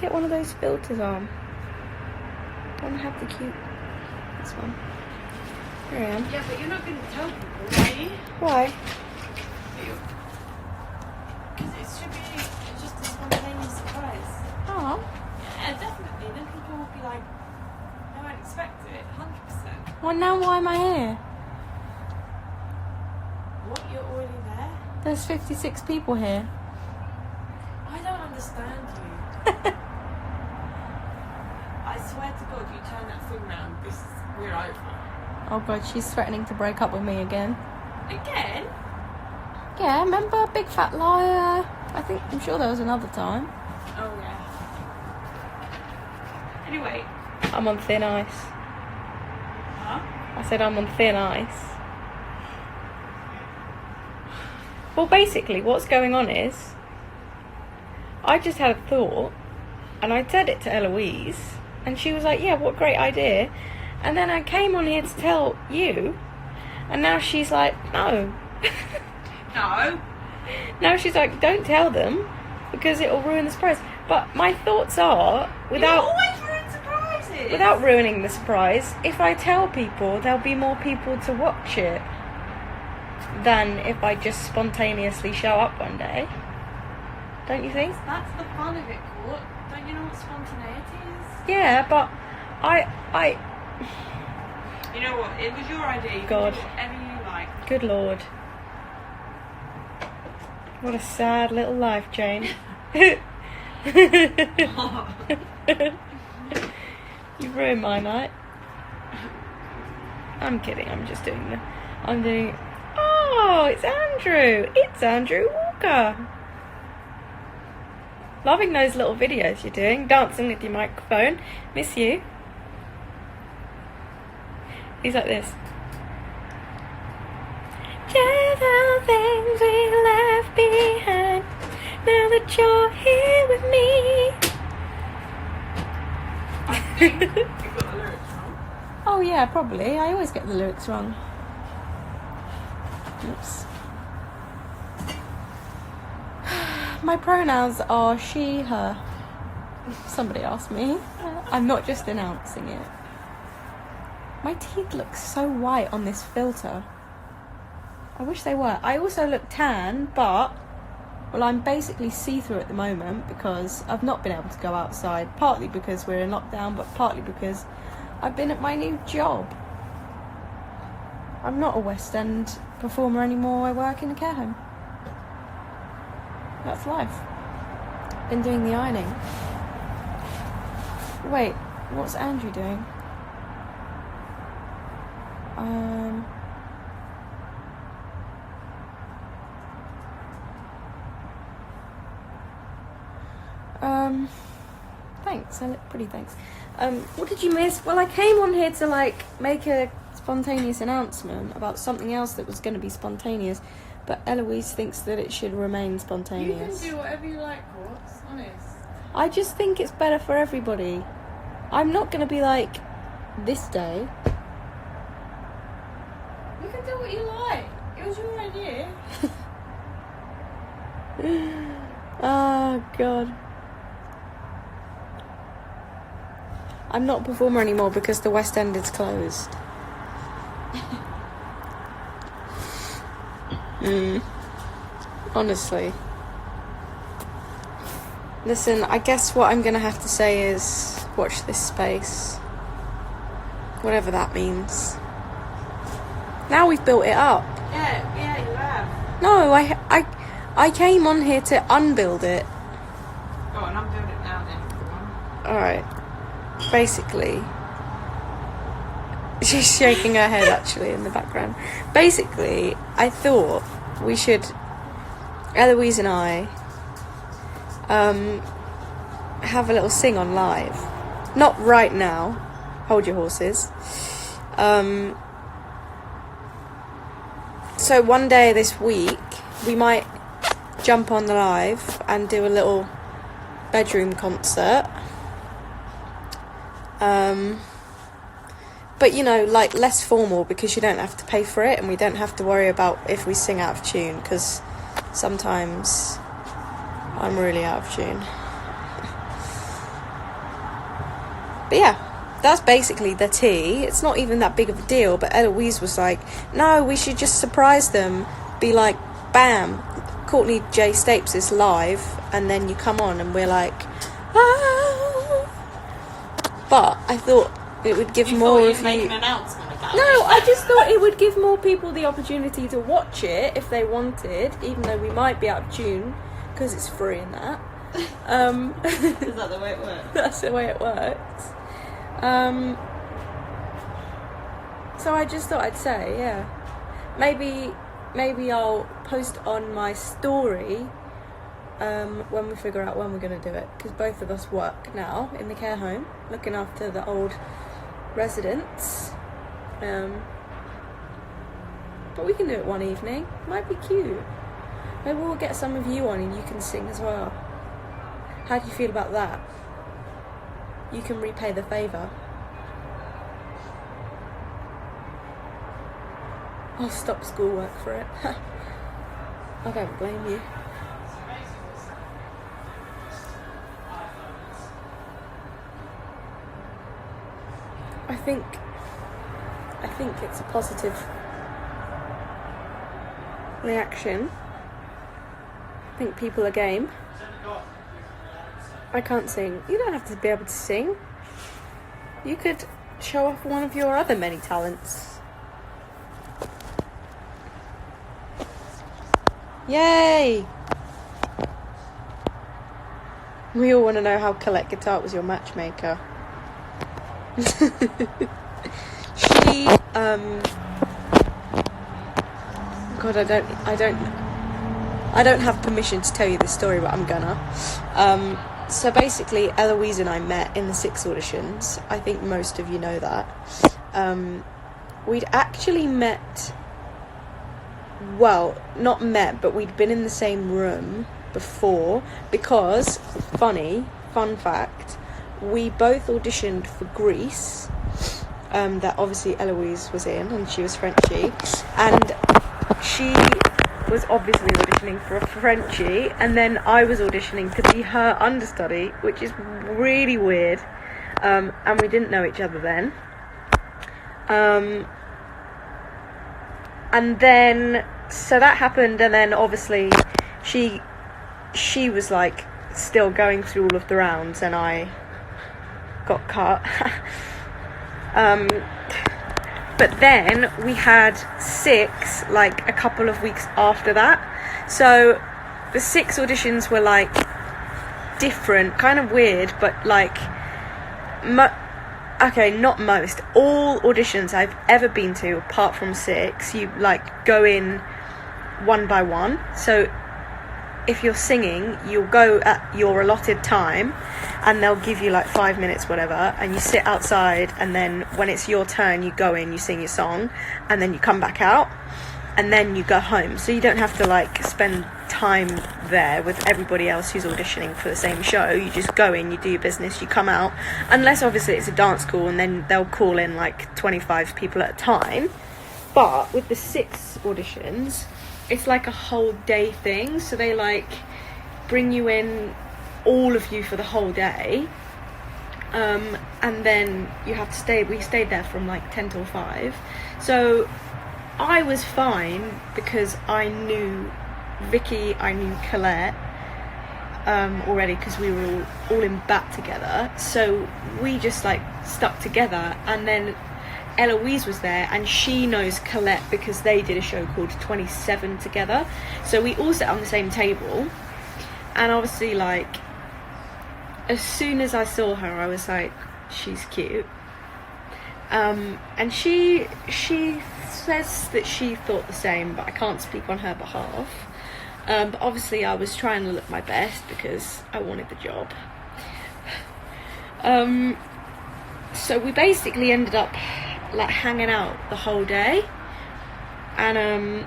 get one of those filters on. I want to have the cute... this one. Here I am. Yeah, but you're not going to tell people, are you? Why? Because it should be just a spontaneous surprise. Oh. Yeah, definitely. Then people will be like, they won't expect it, 100%. Well, now why am I here? What, you're already there? There's 56 people here. I don't understand you. I swear to God, you turn that thing round, we're over. Oh God, she's threatening to break up with me again. Again? Yeah, remember Big Fat Liar? I'm sure there was another time. Oh, yeah. Anyway. I'm on thin ice. Huh? I said I'm on thin ice. Well, basically, what's going on is, I just had a thought, and I said it to Eloise, and she was like, yeah, what a great idea. And then I came on here to tell you, and now she's like, no. No. Now she's like, don't tell them, because it'll ruin the surprise. But my thoughts are, You always ruin surprises. without ruining the surprise, if I tell people, there'll be more people to watch it than if I just spontaneously show up one day. Don't you think? That's the fun of it, Court. Don't you know what spontaneity is? Yeah, but You know what? It was your idea. You God. can do whatever you like. Good Lord. What a sad little life, Jane. You've ruined my night. I'm kidding, I'm doing... Oh, it's Andrew! It's Andrew Walker! Loving those little videos you're doing, dancing with your microphone. Miss you. He's like this. Gentle things we left behind, now that you're here with me. I think you got the lyrics wrong. Oh yeah, probably. I always get the lyrics wrong. Oops. My pronouns are she, her. Somebody asked me. I'm not just announcing it. My teeth look so white on this filter. I wish they were. I also look tan, but... well, I'm basically see-through at the moment because I've not been able to go outside. Partly because we're in lockdown, but partly because I've been at my new job. I'm not a West End performer anymore. I work in a care home. That's life. Been doing the ironing. Wait, what's Andrew doing? Thanks. I look pretty, thanks. What did you miss? Well, I came on here to, like, make a spontaneous announcement about something else that was going to be spontaneous, but Eloise thinks that it should remain spontaneous. You can do whatever you like, Court. Honest. I just think it's better for everybody. I'm not going to be like, this day. You can do what you like. It was your idea. Oh, God. I'm not a performer anymore because the West End is closed. Honestly. Listen, I guess what I'm going to have to say is watch this space. Whatever that means. Now we've built it up. Yeah, you have. No, I came on here to unbuild it. Go on, I'm doing it now then. Alright. Basically, she's shaking her head actually in the background. Basically, I thought we should, Eloise and I, have a little sing on live. Not right now. Hold your horses. So one day this week, we might jump on the live and do a little bedroom concert. But you know, like less formal because you don't have to pay for it and we don't have to worry about if we sing out of tune because sometimes I'm really out of tune. But yeah, that's basically the tea. It's not even that big of a deal, but Eloise was like, no, we should just surprise them. Be like, bam, Courtney J. Stapes is live, and then you come on and we're like, ah. But I thought it would give more of you... make an announcement about No, I just thought it would give more people the opportunity to watch it if they wanted, even though we might be out of tune, because it's free and that. Is that the way it works? That's the way it works. So I just thought I'd say, yeah. Maybe I'll post on my story when we figure out when we're going to do it, because both of us work now in the care home, looking after the old residents. But we can do it one evening. Might be cute. Maybe we'll get some of you on and you can sing as well. How do you feel about that? You can repay the favour. I'll stop schoolwork for it. I don't blame you. I think it's a positive reaction. I think people are game. I can't sing. You don't have to be able to sing. You could show off one of your other many talents. Yay! We all want to know how Colette Guitar was your matchmaker. She, God, I don't have permission to tell you this story, but I'm gonna. So basically, Eloise and I met in the 6 auditions. I think most of you know that. We'd actually met, well, not met, but we'd been in the same room before, because, fun fact, we both auditioned for Grease, that obviously Eloise was in, and she was Frenchy, and she was obviously auditioning for a Frenchie, and then I was auditioning to be her understudy, which is really weird, and we didn't know each other then. And then, so that happened, and then obviously she was like still going through all of the rounds, and I got cut. But then we had 6 like a couple of weeks after that, so the 6 auditions were like different, kind of weird, but like okay, not most, all auditions I've ever been to apart from 6, you like go in one by one. So if you're singing, you'll go at your allotted time, and they'll give you like 5 minutes, whatever, and you sit outside, and then when it's your turn, you go in, you sing your song, and then you come back out, and then you go home. So you don't have to like spend time there with everybody else who's auditioning for the same show. You just go in, you do your business, you come out, unless obviously it's a dance school, and then they'll call in like 25 people at a time. But with the 6 auditions, it's like a whole day thing, so they like bring you in, all of you, for the whole day, and then you have to stay. We stayed there from like 10 till 5, so I was fine because I knew Vicky, I knew Colette already, because we were all in BAT together, so we just like stuck together. And then Eloise was there, and she knows Colette because they did a show called 27 together, so we all sat on the same table. And obviously, like, as soon as I saw her, I was like, she's cute. And she says that she thought the same, but I can't speak on her behalf. But obviously I was trying to look my best because I wanted the job. So we basically ended up like hanging out the whole day, and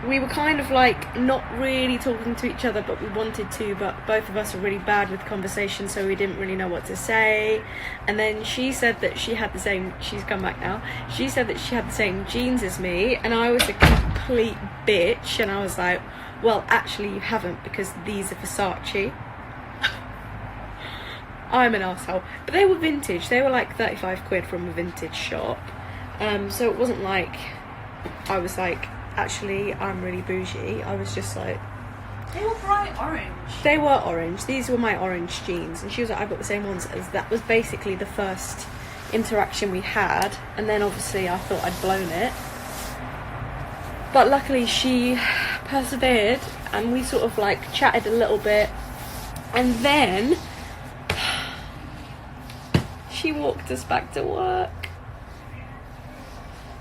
we were kind of like not really talking to each other, but we wanted to, but both of us are really bad with conversation, so we didn't really know what to say. And then she said that she had the same, she's come back now, she said that she had the same jeans as me, and I was a complete bitch, and I was like, well, actually you haven't, because these are Versace. I'm an arsehole. But they were vintage. They were like 35 quid from a vintage shop. So it wasn't like I was like, actually, I'm really bougie. I was just like... They were bright orange. They were orange. These were my orange jeans. And she was like, I've got the same ones. As that was basically the first interaction we had. And then obviously I thought I'd blown it. But luckily she persevered. And we sort of like chatted a little bit. And then... she walked us back to work.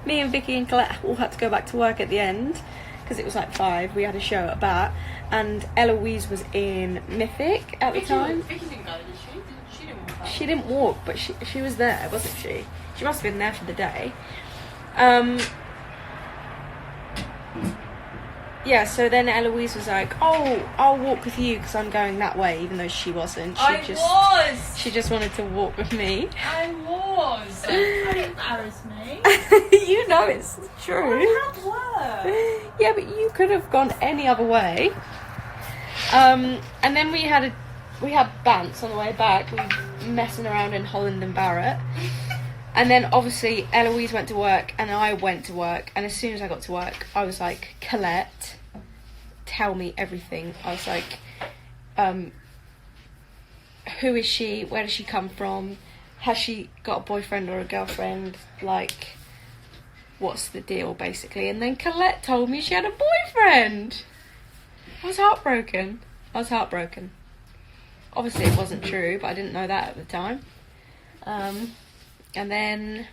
Me and Vicky and Colette all had to go back to work at the end because it was like 5. We had a show at Bat, and Eloise was in Mythic at the time. Vicky didn't go, did she? She didn't walk. She didn't walk, but she was there, wasn't she? She must have been there for the day. Yeah, so then Eloise was like, "Oh, I'll walk with you because I'm going that way," even though she wasn't. She just wanted to walk with me. I was. Don't embarrass me. You know it's true. I had work. Yeah, but you could have gone any other way. And then we had Bants on the way back. We were messing around in Holland and Barrett. And then obviously Eloise went to work and I went to work, and as soon as I got to work I was like, Colette, tell me everything. I was like, who is she? Where does she come from? Has she got a boyfriend or a girlfriend? Like, what's the deal basically? And then Colette told me she had a boyfriend. I was heartbroken. Obviously it wasn't true, but I didn't know that at the time. And then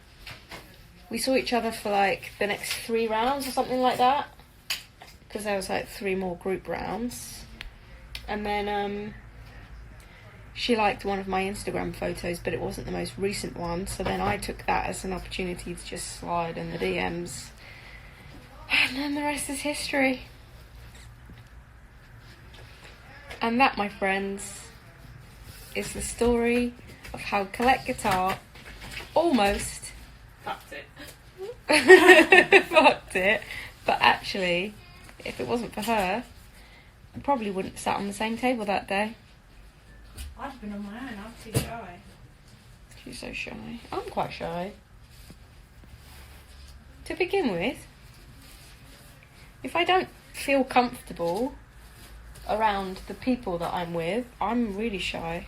we saw each other for like the next 3 rounds or something like that, because there was like 3 more group rounds. And then she liked one of my Instagram photos, but it wasn't the most recent one, so then I took that as an opportunity to just slide in the DMs. And then the rest is history. And that, my friends, is the story of how Colette Guitar almost Fucked it. fucked it, but actually, if it wasn't for her, I probably wouldn't have sat on the same table that day. I'd have been on my own. I'm too shy. She's so shy. I'm quite shy. To begin with, if I don't feel comfortable around the people that I'm with, I'm really shy.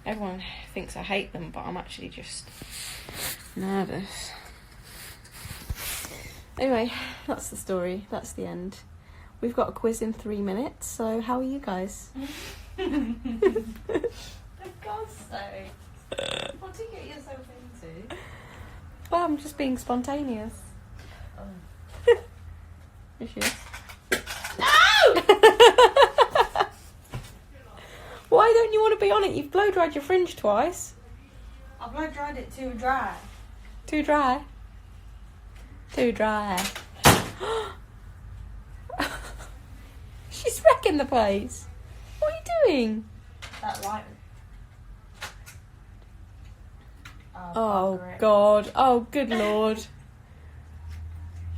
Everyone thinks I hate them, but I'm actually just nervous. Anyway, that's the story. That's the end. We've got a quiz in 3 minutes, so how are you guys? For God's sake. What do you get yourself into? Well, I'm just being spontaneous. Oh. Is she? Why don't you want to be on it? You've blow dried your fringe twice. I blow dried it too dry. Too dry. Too dry. She's wrecking the place. What are you doing? That light. Oh God. Oh good Lord.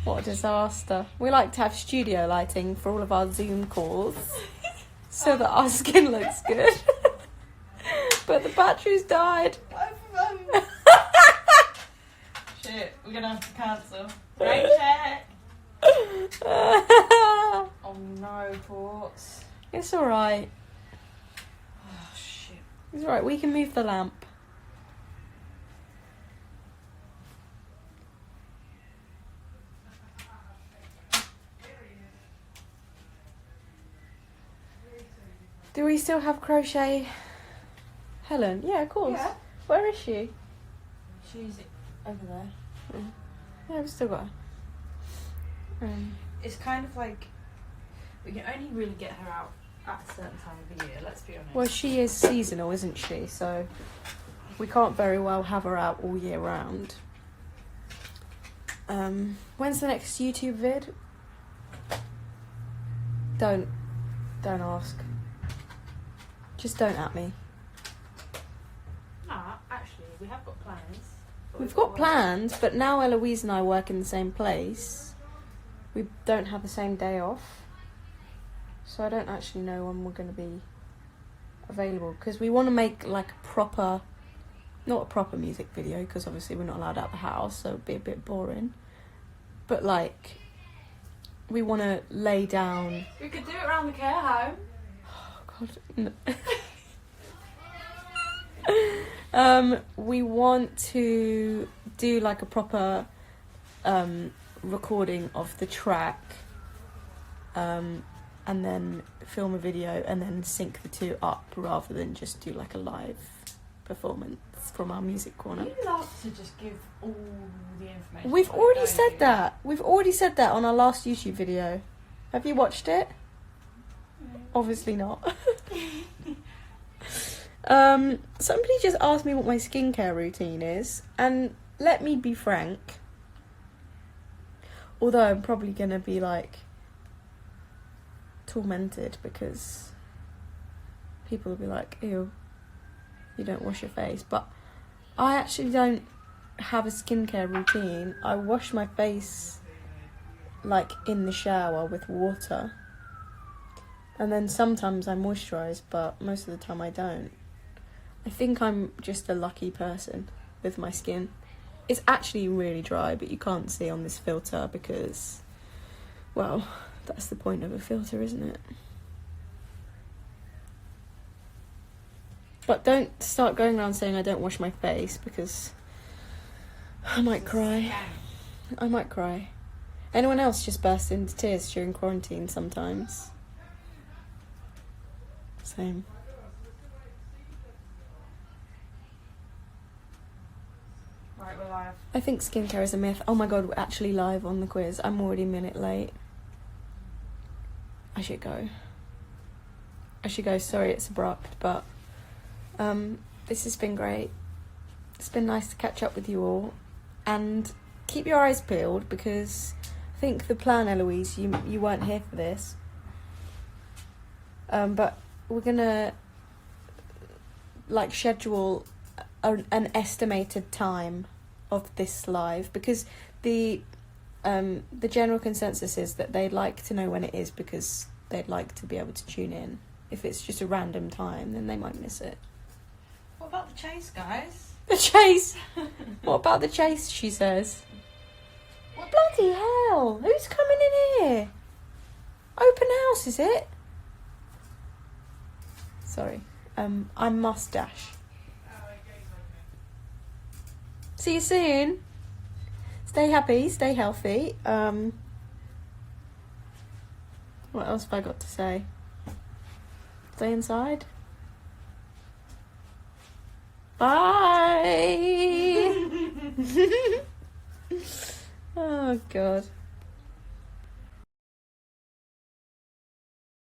What a disaster. We like to have studio lighting for all of our Zoom calls so that our skin looks good. But the battery's died. Shit, we're gonna have to cancel. Rain check. Oh no, Ports. It's alright. Oh shit. It's alright, we can move the lamp. Do we still have crochet Helen? Yeah, of course. Yeah. Where is she? She's over there. Yeah, we've still got her. It's kind of like we can only really get her out at a certain time of the year, let's be honest. Well, she is seasonal, isn't she? So we can't very well have her out all year round. When's the next YouTube vid? Don't ask. Just don't at me. Nah, actually, we have got plans. We've got plans, but now Eloise and I work in the same place. We don't have the same day off. So I don't actually know when we're going to be available because we want to make like a proper, not a proper music video because obviously we're not allowed out the house, so it'd be a bit boring. But like, we want to lay down. We could do it around the care home. Oh God. No. We want to do like a proper recording of the track, and then film a video and then sync the two up rather than just do like a live performance from our music corner. You love to just give all the information. We've already said that. We've already said that on our last YouTube video. Have you watched it? Obviously not. Somebody just asked me what my skincare routine is, and let me be frank. Although I'm probably gonna be like tormented because people will be like, ew, you don't wash your face. But I actually don't have a skincare routine. I wash my face like in the shower with water, and then sometimes I moisturise, but most of the time I don't. I think I'm just a lucky person with my skin. It's actually really dry, but you can't see on this filter because, well, that's the point of a filter, isn't it? But don't start going around saying I don't wash my face because I might cry. I might cry. Anyone else just burst into tears during quarantine sometimes? Same. Right, we're live. I think skincare is a myth. Oh my god, we're actually live on the quiz. I'm already a minute late. I should go. Sorry it's abrupt, but this has been great. It's been nice to catch up with you all. And keep your eyes peeled because I think the plan, Eloise, you weren't here for this. But we're gonna like schedule an estimated time of this live because the general consensus is that they'd like to know when it is because they'd like to be able to tune in. If it's just a random time, then they might miss it. What about the chase, guys? The chase! What about the chase, she says? What bloody hell? Who's coming in here? Open house, is it? Sorry. I must dash. See you soon. Stay happy, stay healthy. What else have I got to say? Stay inside. Bye. Oh God.